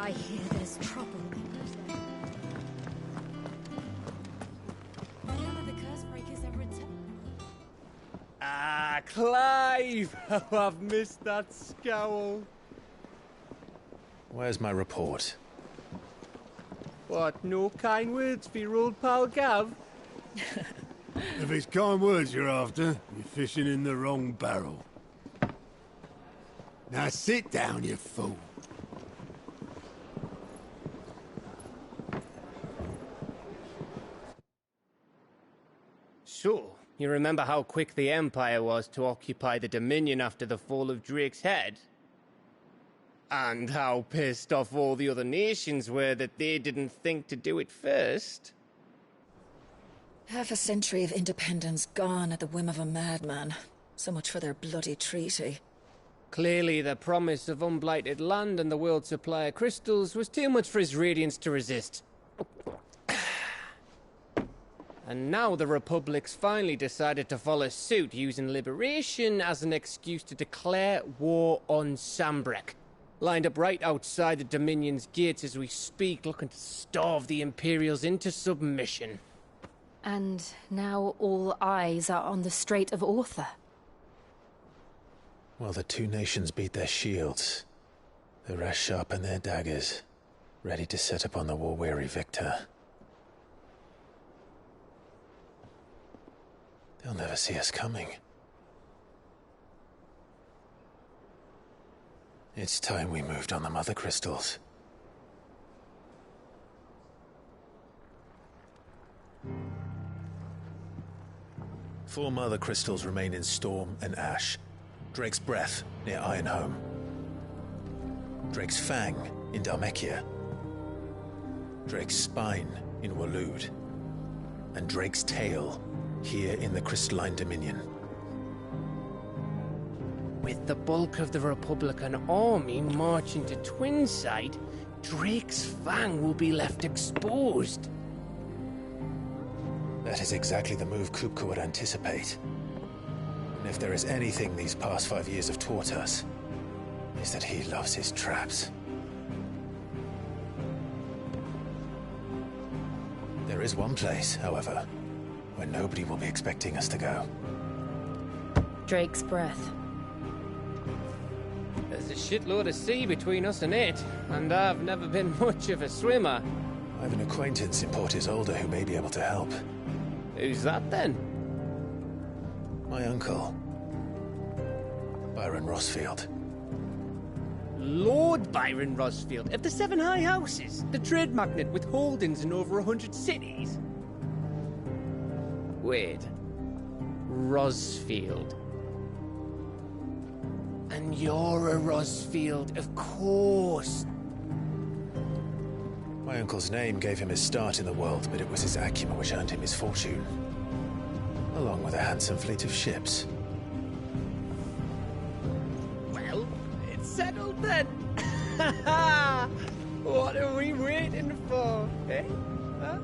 I hear there's trouble. None of the curse breakers ever returned. Ah, Clive! Oh, I've missed that scowl. Where's my report? What, no kind words for your old pal Gav? If it's kind words you're after, you're fishing in the wrong barrel. Now sit down, you fool. So, you remember how quick the Empire was to occupy the Dominion after the fall of Drake's Head? And how pissed off all the other nations were that they didn't think to do it first? Half a century of independence gone at the whim of a madman. So much for their bloody treaty. Clearly, the promise of unblighted land and the world's supply of crystals was too much for his radiance to resist. And now the Republic's finally decided to follow suit, using liberation as an excuse to declare war on Sanbreque. Lined up right outside the Dominion's gates as we speak, looking to starve the Imperials into submission. And now all eyes are on the Strait of Author. Well, the two nations beat their shields. The rest sharpen their daggers, ready to set upon the war-weary victor. They'll never see us coming. It's time we moved on the Mother Crystals. Four Mother Crystals remain in Storm and Ash. Drake's Breath, near Ironhome. Drake's Fang, in Dhalmekia. Drake's Spine, in Waloed. And Drake's Tail, here in the Crystalline Dominion. With the bulk of the Republican army marching to Twinside, Drake's Fang will be left exposed. That is exactly the move Kupka would anticipate. And if there is anything these past 5 years have taught us, is that he loves his traps. There is one place, however, where nobody will be expecting us to go. Drake's Breath. There's a shitload of sea between us and it, and I've never been much of a swimmer. I have an acquaintance in Port Isolde who may be able to help. Who's that then? My uncle, Byron Rosfield. Lord Byron Rosfield of the Seven High Houses, the trade magnate with holdings in over 100 cities. Wait, Rosfield. And you're a Rosfield, of course. My uncle's name gave him his start in the world, but it was his acumen which earned him his fortune. Along with a handsome fleet of ships. Well, it's settled then. What are we waiting for, eh? Huh?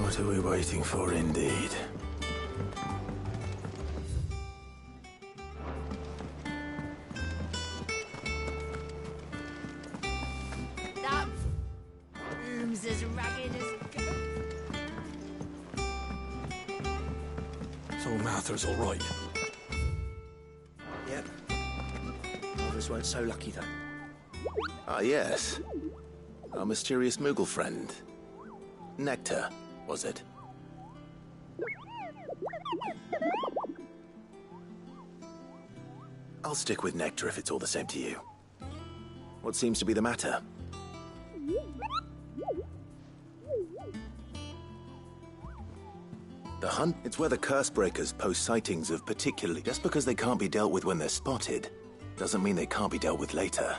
What are we waiting for, indeed? That room's as ragged as So Mather's all right. Alex weren't so lucky, though. Ah, yes. Our mysterious Moogle friend. Nectar, was it? I'll stick with Nectar if it's all the same to you. What seems to be the matter? The hunt? It's where the Cursebreakers post sightings of particularly... Just because they can't be dealt with when they're spotted, doesn't mean they can't be dealt with later.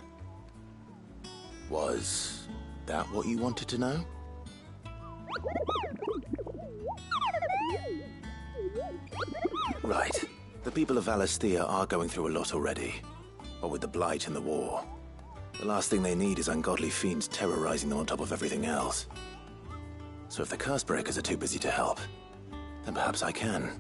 Was that what you wanted to know? Right. The people of Valisthea are going through a lot already. What with the Blight and the war. The last thing they need is ungodly fiends terrorizing them on top of everything else. So if the Cursebreakers are too busy to help, then perhaps I can.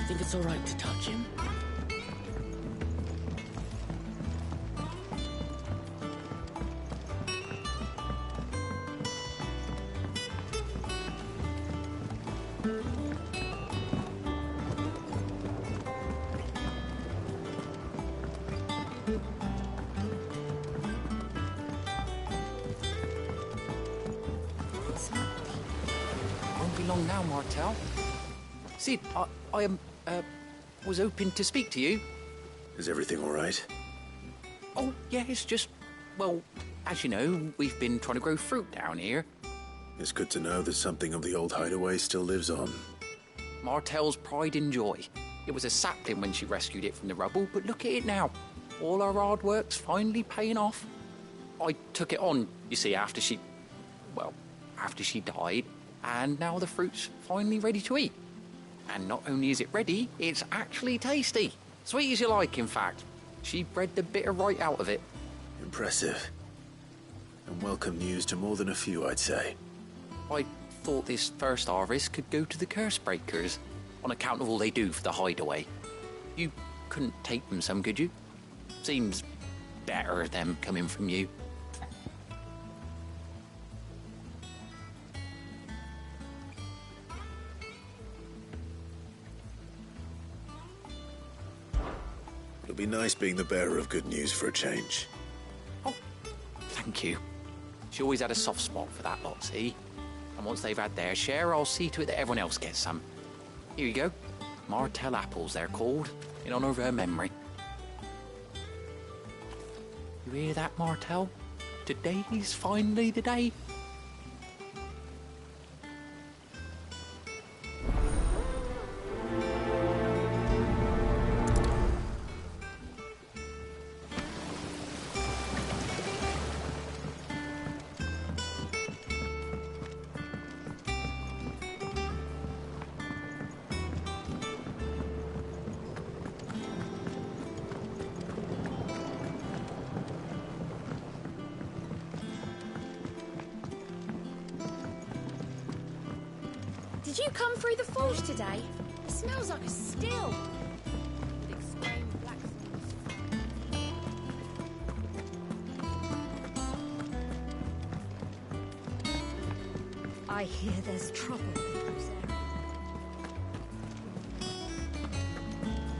Think it's all right to touch him? Won't be long now, Martel. Sid, I was hoping to speak to you. Is everything all right? Oh, yeah, it's just, well, as you know, we've been trying to grow fruit down here. It's good to know that something of the old hideaway still lives on. Martel's pride and joy. It was a sapling when she rescued it from the rubble, but look at it now. All our hard work's finally paying off. I took it on, you see, after she died, and now the fruit's finally ready to eat. And not only is it ready, it's actually tasty. Sweet as you like, in fact. She bred the bitter right out of it. Impressive. And welcome news to more than a few, I'd say. I thought this first harvest could go to the Cursebreakers, on account of all they do for the hideaway. You couldn't take them some, could you? Seems better them coming from you. It'll be nice being the bearer of good news for a change. Oh, thank you. She always had a soft spot for that lot, see? And once they've had their share, I'll see to it that everyone else gets some. Here you go. Martell apples, they're called, in honor of her memory. You hear that, Martell? Today's finally the day. Did you come through the forge today? It smells like a still. Would explain Blackthorn's. I hear there's trouble in those areas.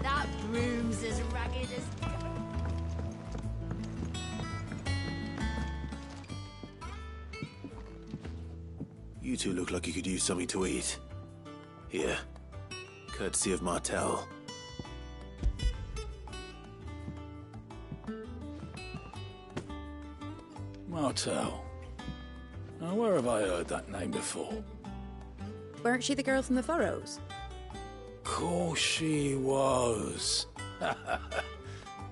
That broom's as ragged as... You two look like you could use something to eat. Here, courtesy of Martell. Martell. Now, where have I heard that name before? Weren't she the girl from the Furrows? Course she was.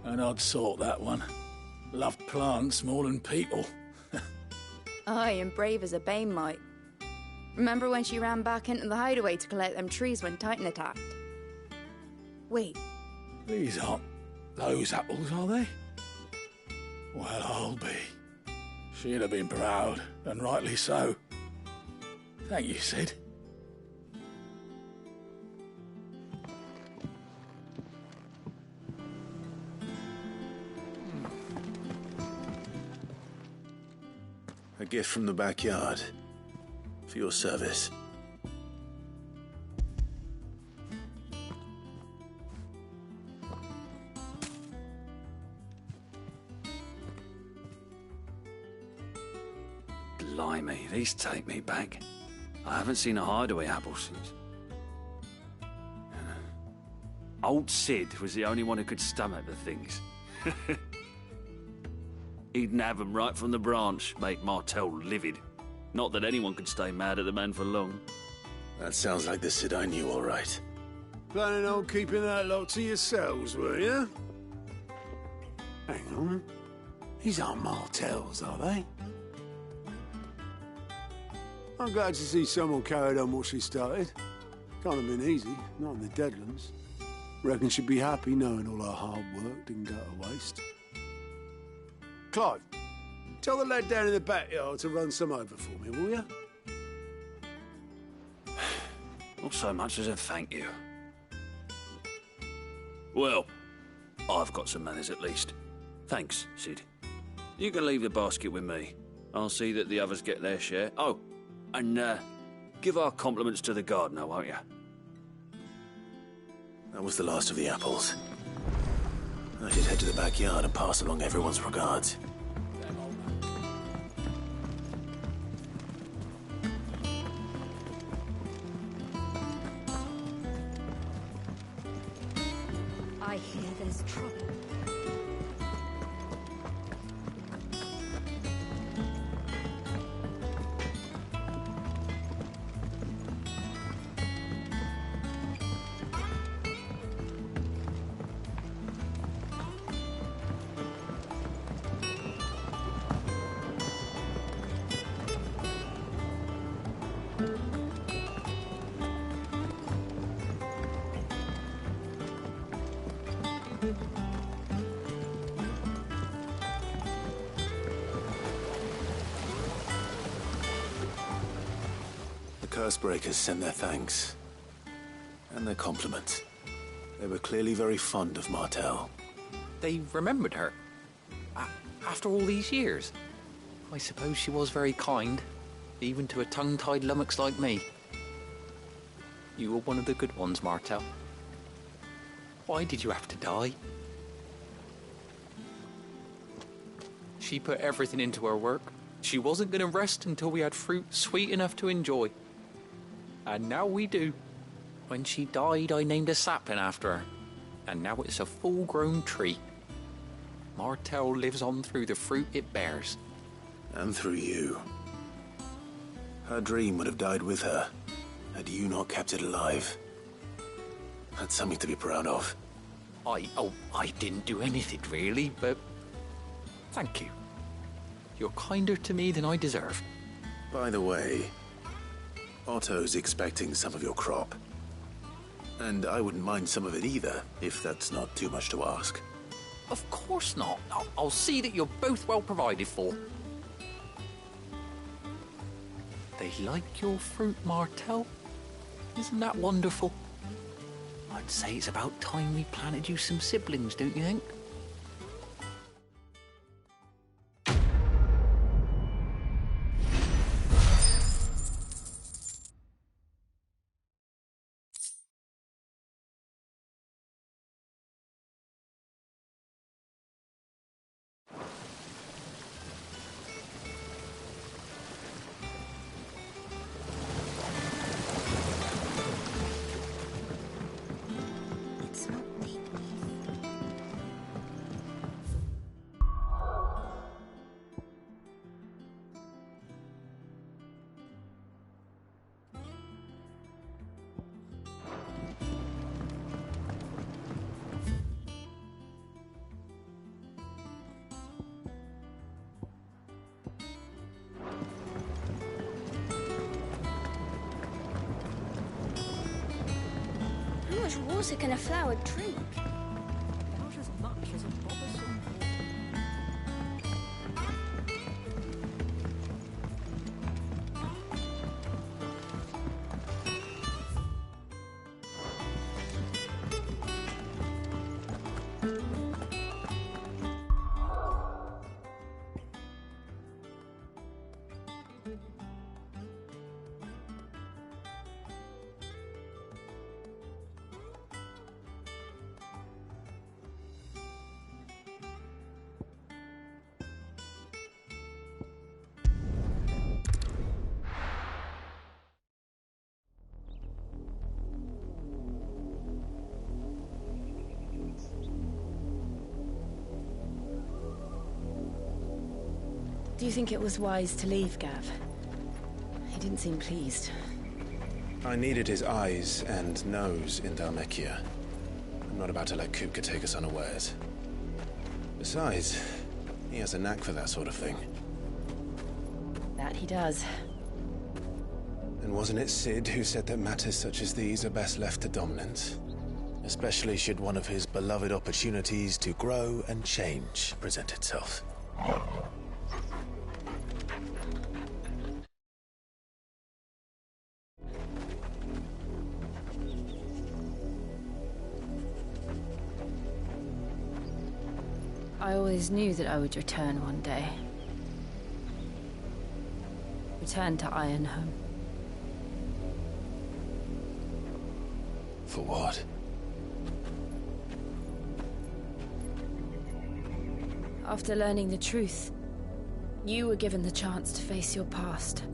An odd sort, that one. Loved plants more than people. Aye, and brave as a bane might. Remember when she ran back into the hideaway to collect them trees when Titan attacked? Wait, These aren't those apples, are they? Well, I'll be. She'd have been proud, and rightly so. Thank you, Sid. A gift from the backyard. For your service. Blimey, these take me back. I haven't seen a hideaway apple since. Old Sid was the only one who could stomach the things. He'd nab 'em right from the branch, make Martell livid. Not that anyone could stay mad at the man for long. That sounds like the Sid I knew, all right. Planning on keeping that lot to yourselves, were you? Hang on. These aren't Martells, are they? I'm glad to see someone carried on what she started. Can't have been easy, not in the Deadlands. Reckon she'd be happy knowing all her hard work didn't go to waste. Clive, tell the lad down in the backyard to run some over for me, will you? Not so much as a thank you. Well, I've got some manners at least. Thanks, Sid. You can leave the basket with me. I'll see that the others get their share. Oh, and give our compliments to the gardener, won't you? That was the last of the apples. I should head to the backyard and pass along everyone's regards. I hear there's trouble. Cursebreakers send their thanks. And their compliments. They were clearly very fond of Martell. They remembered her. After all these years. I suppose she was very kind, even to a tongue-tied lummox like me. You were one of the good ones, Martell. Why did you have to die? She put everything into her work. She wasn't going to rest until we had fruit sweet enough to enjoy. And now we do. When she died, I named a sapling after her. And now it's a full-grown tree. Martell lives on through the fruit it bears. And through you. Her dream would have died with her, had you not kept it alive. That's something to be proud of. I didn't do anything really, but thank you. You're kinder to me than I deserve. By the way, Otto's expecting some of your crop. And I wouldn't mind some of it either, if that's not too much to ask. Of course not. I'll see that you're both well provided for. They like your fruit, Martell. Isn't that wonderful? I'd say it's about time we planted you some siblings, don't you think? How much water can a flower drink? Not as much as a bothersome Do you think it was wise to leave, Gav? He didn't seem pleased. I needed his eyes and nose in Dhalmekia. I'm not about to let Kupka take us unawares. Besides, he has a knack for that sort of thing. That he does. And wasn't it Cid who said that matters such as these are best left to dominance? Especially should one of his beloved opportunities to grow and change present itself. I always knew that I would return one day. Return to Ironhome. For what? After learning the truth, you were given the chance to face your past.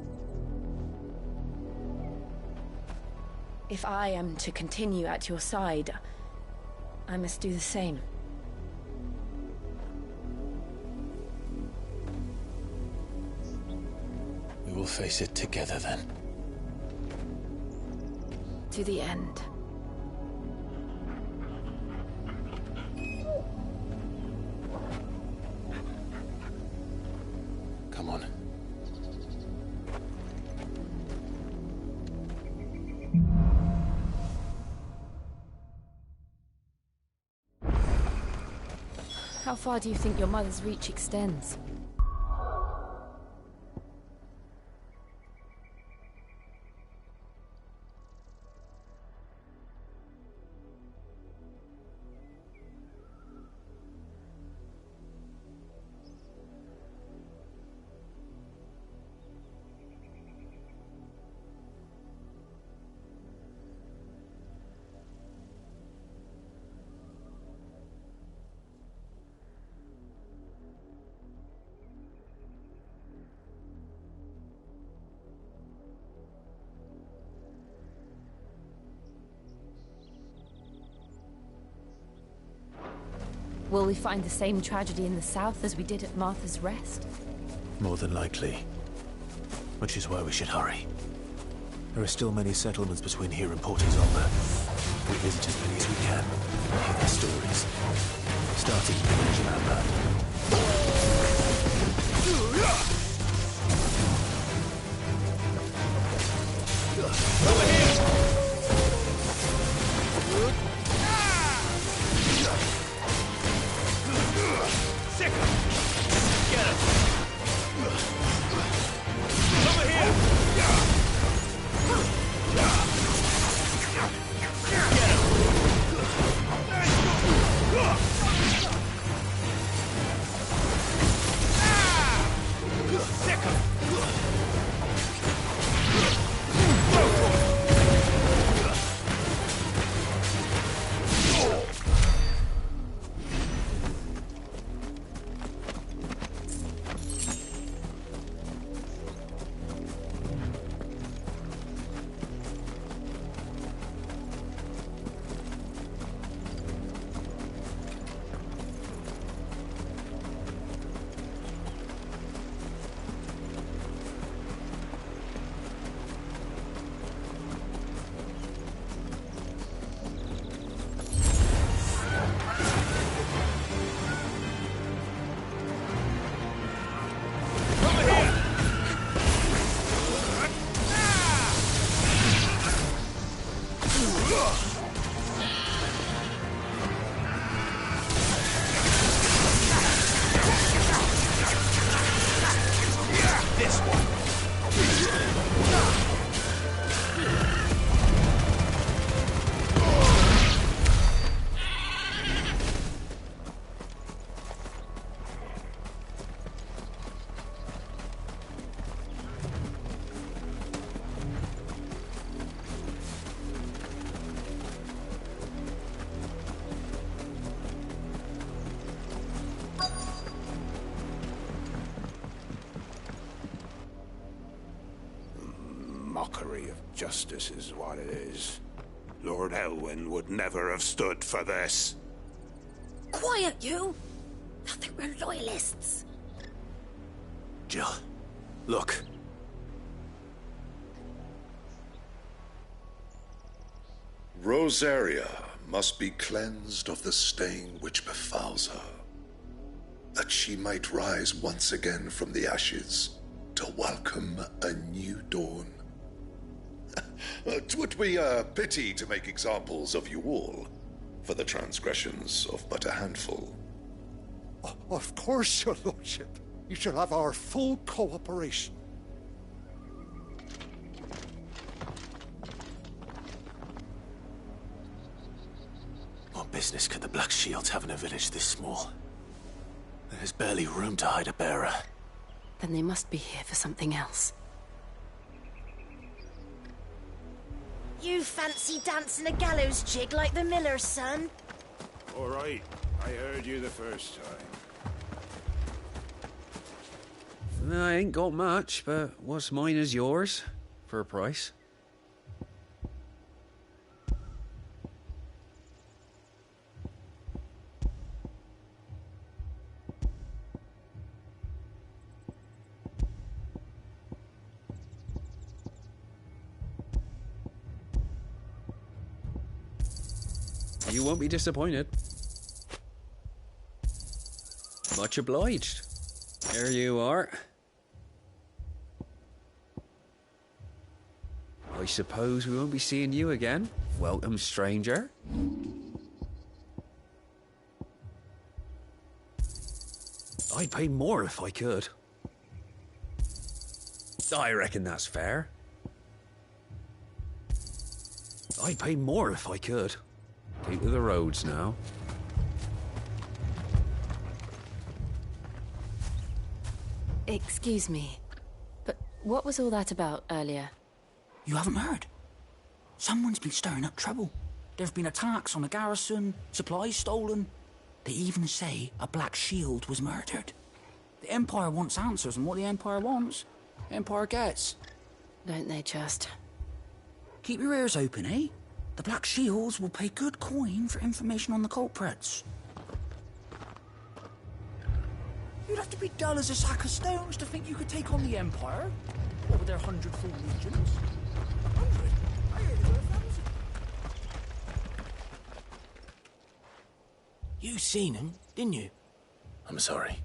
If I am to continue at your side, I must do the same. We will face it together then. To the end. Come on. How far do you think your mother's reach extends? Will we find the same tragedy in the south as we did at Martha's Rest? More than likely. Which is why we should hurry. There are still many settlements between here and Port Isolde. We visit as many as we can and hear their stories. Starting with the village of Amber. Over here! Sick him! Get him! Over here! Sick him! Mockery of justice is what it is. Lord Elwyn would never have stood for this. Quiet, you! I think we're loyalists. Jill, look. Rosaria must be cleansed of the stain which befouls her, that she might rise once again from the ashes to welcome a new dawn. 'Twould be a pity to make examples of you all for the transgressions of but a handful. Of course, your lordship. You shall have our full cooperation. What business could the Black Shields have in a village this small? There's barely room to hide a bearer. Then they must be here for something else. You fancy dancing a gallows jig like the miller's son? All right, I heard you the first time. I ain't got much, but what's mine is yours, for a price. You won't be disappointed. Much obliged. There you are. I suppose we won't be seeing you again. Welcome, stranger. I'd pay more if I could. I reckon that's fair. I'd pay more if I could. Keep to the roads now. Excuse me, but what was all that about earlier? You haven't heard? Someone's been stirring up trouble. There have been attacks on the garrison, supplies stolen. They even say a Black Shield was murdered. The Empire wants answers, and what the Empire wants, the Empire gets. Don't they just? Keep your ears open, eh? The Black Shields will pay good coin for information on the culprits. You'd have to be dull as a sack of stones to think you could take on the Empire. What with their 100 full legions? 100? I heard there were 1,000. You seen them, didn't you? I'm sorry.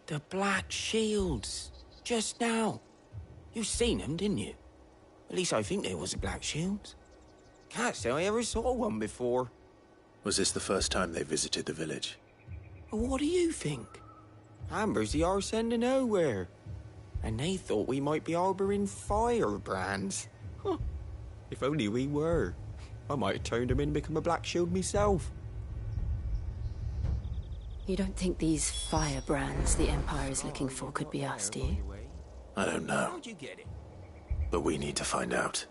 The Black Shields. Just now. You seen them, didn't you? At least I think there was a Black Shields. Can't say I ever saw one before. Was this the first time they visited the village? What do you think? Amber's the arse end of nowhere. And they thought we might be harbouring firebrands. Huh. If only we were. I might have turned them in and become a Black Shield myself. You don't think these firebrands the Empire is looking for could be us, do you? I don't know. How'd you get it? But we need to find out.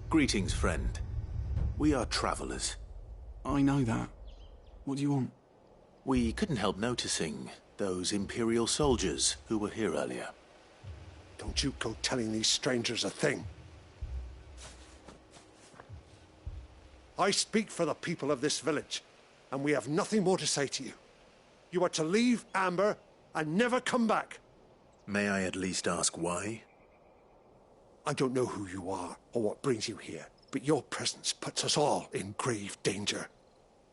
Greetings, friend. We are travelers. I know that. What do you want? We couldn't help noticing those Imperial soldiers who were here earlier. Don't you go telling these strangers a thing. I speak for the people of this village, and we have nothing more to say to you. You are to leave Amber and never come back. May I at least ask why? I don't know who you are or what brings you here, but your presence puts us all in grave danger.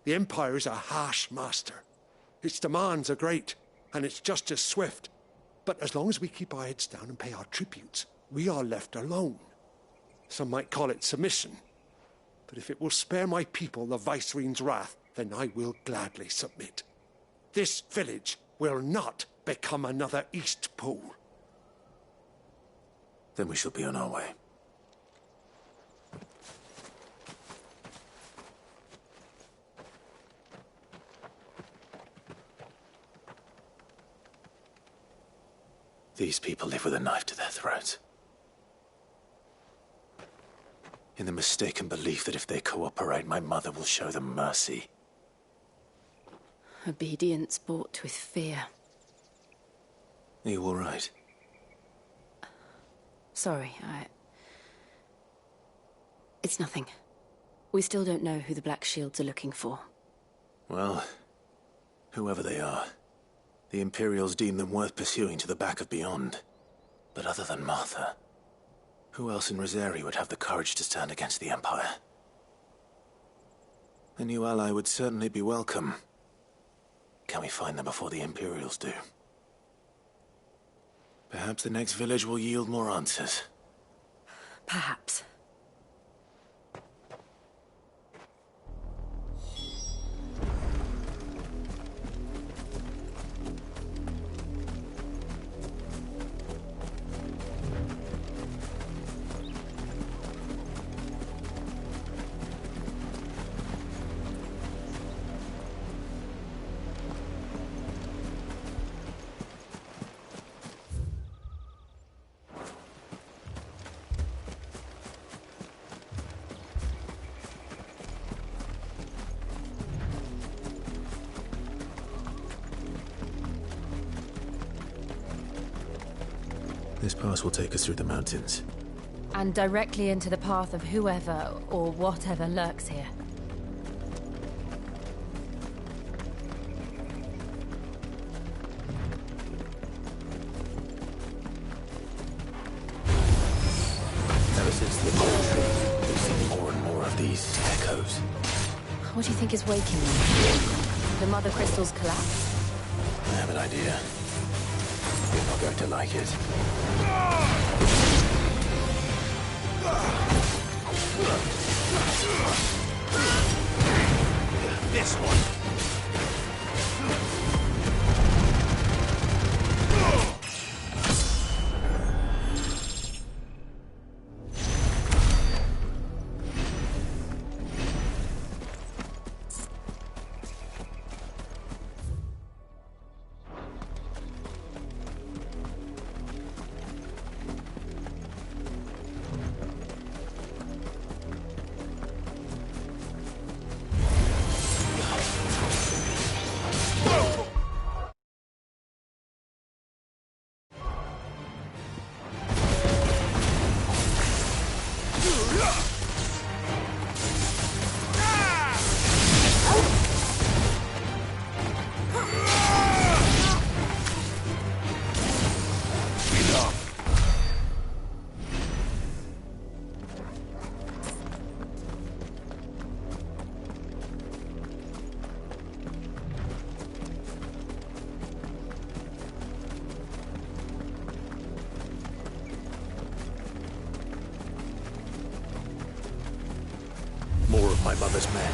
The Empire is a harsh master. Its demands are great, and its justice swift. But as long as we keep our heads down and pay our tributes, we are left alone. Some might call it submission. But if it will spare my people the Viceroy's wrath, then I will gladly submit. This village will not become another Eastpool. Then we shall be on our way. These people live with a knife to their throats. In the mistaken belief that if they cooperate, my mother will show them mercy. Obedience bought with fear. Are you all right? Sorry, It's nothing. We still don't know who the Black Shields are looking for. Well, whoever they are, the Imperials deem them worth pursuing to the back of beyond. But other than Martha, who else in Rosari would have the courage to stand against the Empire? A new ally would certainly be welcome. Can we find them before the Imperials do? Perhaps the next village will yield more answers. Perhaps. This pass will take us through the mountains. And directly into the path of whoever or whatever lurks here. Ever since the military, we've seen more and more of these echoes. What do you think is waking them? The Mother Crystal's collapse? I have an idea. You're not going to like it. This one. my mother's men.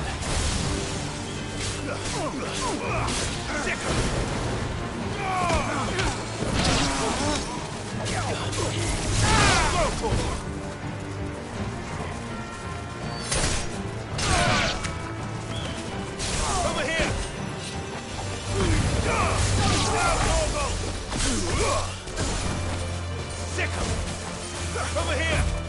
Over here! Sick 'em! Over here!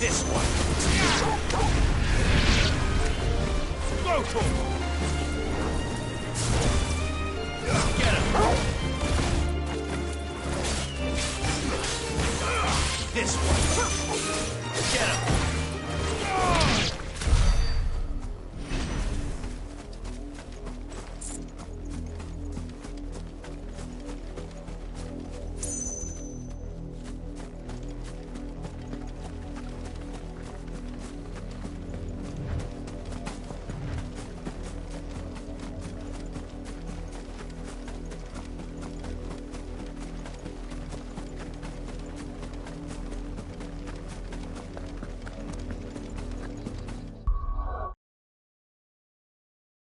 This one. Local. Get him. This one. Get him.